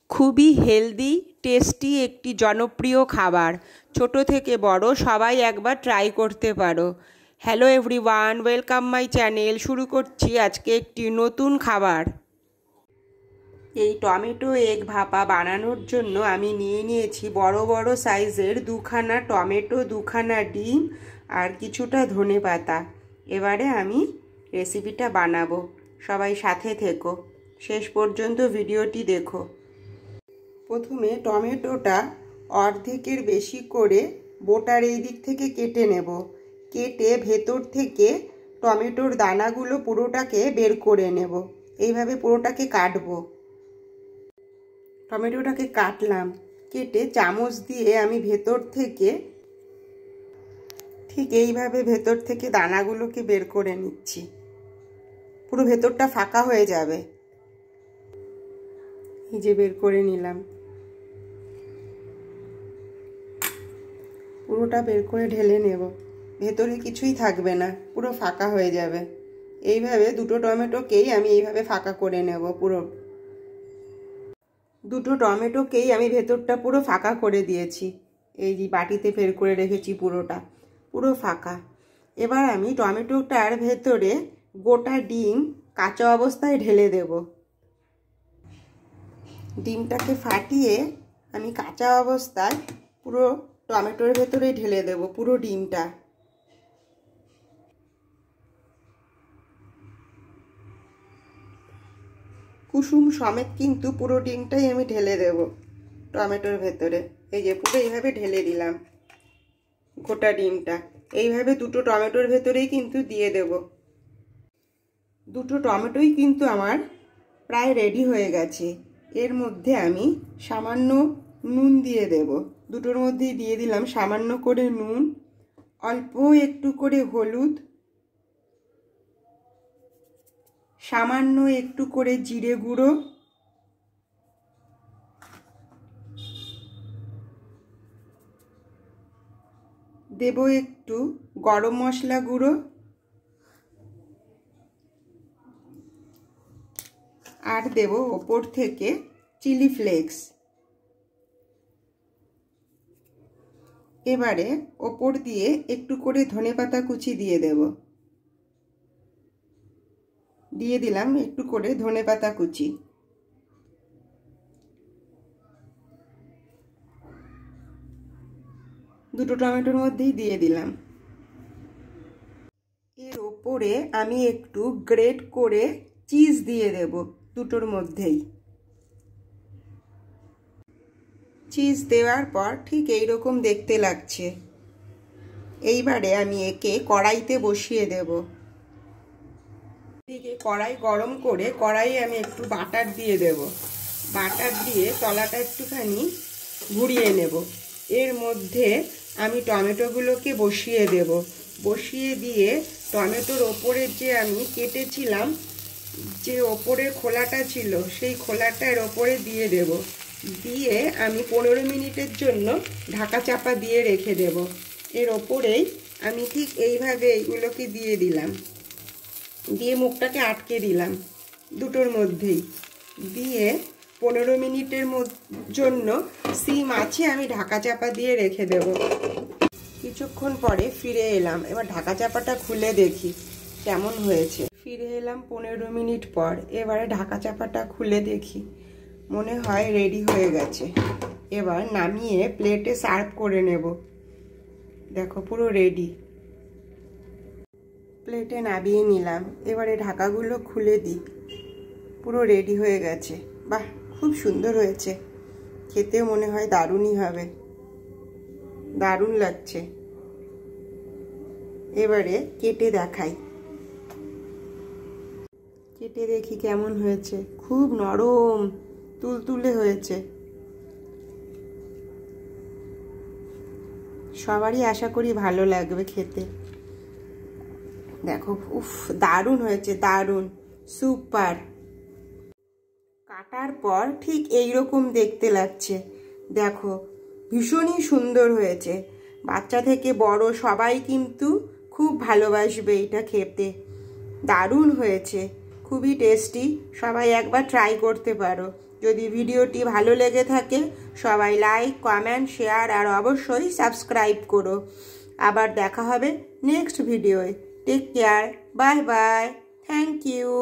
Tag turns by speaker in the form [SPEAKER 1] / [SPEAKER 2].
[SPEAKER 1] খুবই healthy tasty একটি জনপ্রিয় খাবার। ছোট থেকে বড় সবাই একবার ট্রাই করতে পারো। Hello everyone, welcome my channel. শুরু করছি আজকে একটি নতুন খাবার। এই টমেটো এগ ভাপা বানানোর জন্য আমি নিয়ে নিয়েছি বড় বড় সাইজের দুখানা টমেটো, দুখানা ডিম আর কিছুটা ধনেপাতা। এবারে আমি রেসিপিটা বানাবো। সবাই সাথে থেকো, শেষ পর্যন্ত ভিডিওটি দেখো। প্রথমে টমেটোটা অর্ধেকের বেশি করে বোটার এই দিক থেকে কেটে নেব। কেটে ভেতর থেকে টমেটোর দানাগুলো পুরোটাকে বের করে নেব। এইভাবে পুরোটাকে কাটবো। টমেটোটাকে কাটলাম, কেটে চামচ দিয়ে আমি ভেতর থেকে ঠিক এইভাবে ভেতর থেকে দানাগুলোকে বের করে নিচ্ছি। পুরো ভেতরটা ফাঁকা হয়ে যাবে। এই যে বের করে নিলাম। পুরোটা বের করে ঢেলে নেব। ভেতরে কিছুই থাকবে না, পুরো ফাঁকা হয়ে যাবে। এইভাবে দুটো টমেটোকেই আমি এইভাবে ফাঁকা করে নেব। পুরো দুটো টমেটোকেই আমি ভেতরটা পুরো ফাঁকা করে দিয়েছি। এই যে বাটিতে বের করে রেখেছি, পুরো ফাঁকা। এবার আমি টমেটোটার ভেতরে গোটা ডিম কাঁচা অবস্থায় ঢেলে দেব। ডিমটাকে ফাটিয়ে আমি কাঁচা অবস্থায় পুরো টমেটোর ভেতরে ঢেলে দেব, পুরো ডিমটা। কুসুম সমেত কিন্তু পুরো ডিমটাই আমি ঢেলে দেব টমেটোর ভেতরে। এই যে পুরো এইভাবে ঢেলে দিলাম গোটা ডিমটা। এইভাবে দুটো টমেটোর ভেতরেই কিন্তু দিয়ে দেব। দুটো টমেটোই কিন্তু আমার প্রায় রেডি হয়ে গেছে। এর মধ্যে আমি সামান্য নুন দিয়ে দেব। দুটোর মধ্যেই দিয়ে দিলাম সামান্য করে নুন, অল্প একটু করে হলুদ, সামান্য একটু করে জিরে গুঁড়ো, দেব একটু গরম মশলা গুঁড়ো, আর দেব ওপর থেকে চিলি ফ্লেক্স। এবারে ওপর দিয়ে একটু করে ধনেপাতা কুচি দিয়ে দেব। দিয়ে দিলাম একটু করে ধনেপাতা কুচি। দুটো টমেটোর মধ্যেই দিয়ে দিলাম। এর ওপরে আমি একটু গ্রেট করে চিজ দিয়ে দেব দুটোর মধ্যেই। চিজ দেওয়ার পর ঠিক এইরকম দেখতে লাগছে। এইবারে আমি একে কড়াইতে বসিয়ে দেব। এদিকে কড়াই গরম করে কড়াইয়ে আমি একটু বাটার দিয়ে দেব। বাটার দিয়ে তলাটা একটুখানি ঘুরিয়ে নেব। এর মধ্যে আমি টমেটোগুলোকে বসিয়ে দেব। বসিয়ে দিয়ে টমেটোর ওপরের যে আমি কেটেছিলাম যে ওপরের খোলাটা ছিল, সেই খোলাটার ওপরে দিয়ে দেব। দিয়ে আমি 15 মিনিটের জন্য ঢাকা চাপা দিয়ে রেখে দেব। এর ওপরেই আমি ঠিক এইভাবে এইগুলোকে দিয়ে দিলাম। দিয়ে মুখটাকে আটকে দিলাম দুটোর মধ্যেই। দিয়ে 15 মিনিটের জন্য সিম আছে আমি ঢাকা চাপা দিয়ে রেখে দেব। কিছুক্ষণ পরে ফিরে এলাম। এবার ঢাকা চাপাটা খুলে দেখি কেমন হয়েছে। ফিরে এলাম 15 মিনিট পর। এবারে ঢাকা চাপাটা খুলে দেখি, মনে হয় রেডি হয়ে গেছে। এবার নামিয়ে প্লেটে সার্ভ করে নেব। দেখো পুরো রেডি। প্লেটে নামিয়ে নিলাম। এবারে ঢাকাগুলো খুলে দিই। পুরো রেডি হয়ে গেছে। বাহ, খুব সুন্দর হয়েছে। খেতেও মনে হয় দারুণই হবে। দারুণ লাগছে। এবারে কেটে দেখাই। কেটে দেখি কেমন হয়েছে। খুব নরম তুলতুলে হয়েছে। সবারই আশা করি ভালো লাগবে খেতে। দেখো, উফ, দারুণ হয়েছে, দারুণ, সুপার। কাটার পর ঠিক এইরকম দেখতে লাগছে। দেখো, ভীষণই সুন্দর হয়েছে। বাচ্চা থেকে বড় সবাই কিন্তু খুব ভালোবাসবে এটা খেতে। দারুণ হয়েছে, খুবই টেস্টি। সবাই একবার ট্রাই করতে পারো। যদি ভিডিওটি ভালো লেগে থাকে সবাই লাইক, কমেন্ট, শেয়ার আর অবশ্যই সাবস্ক্রাইব করো। আবার দেখা হবে নেক্সট ভিডিওয়। Take care, bye bye, thank you.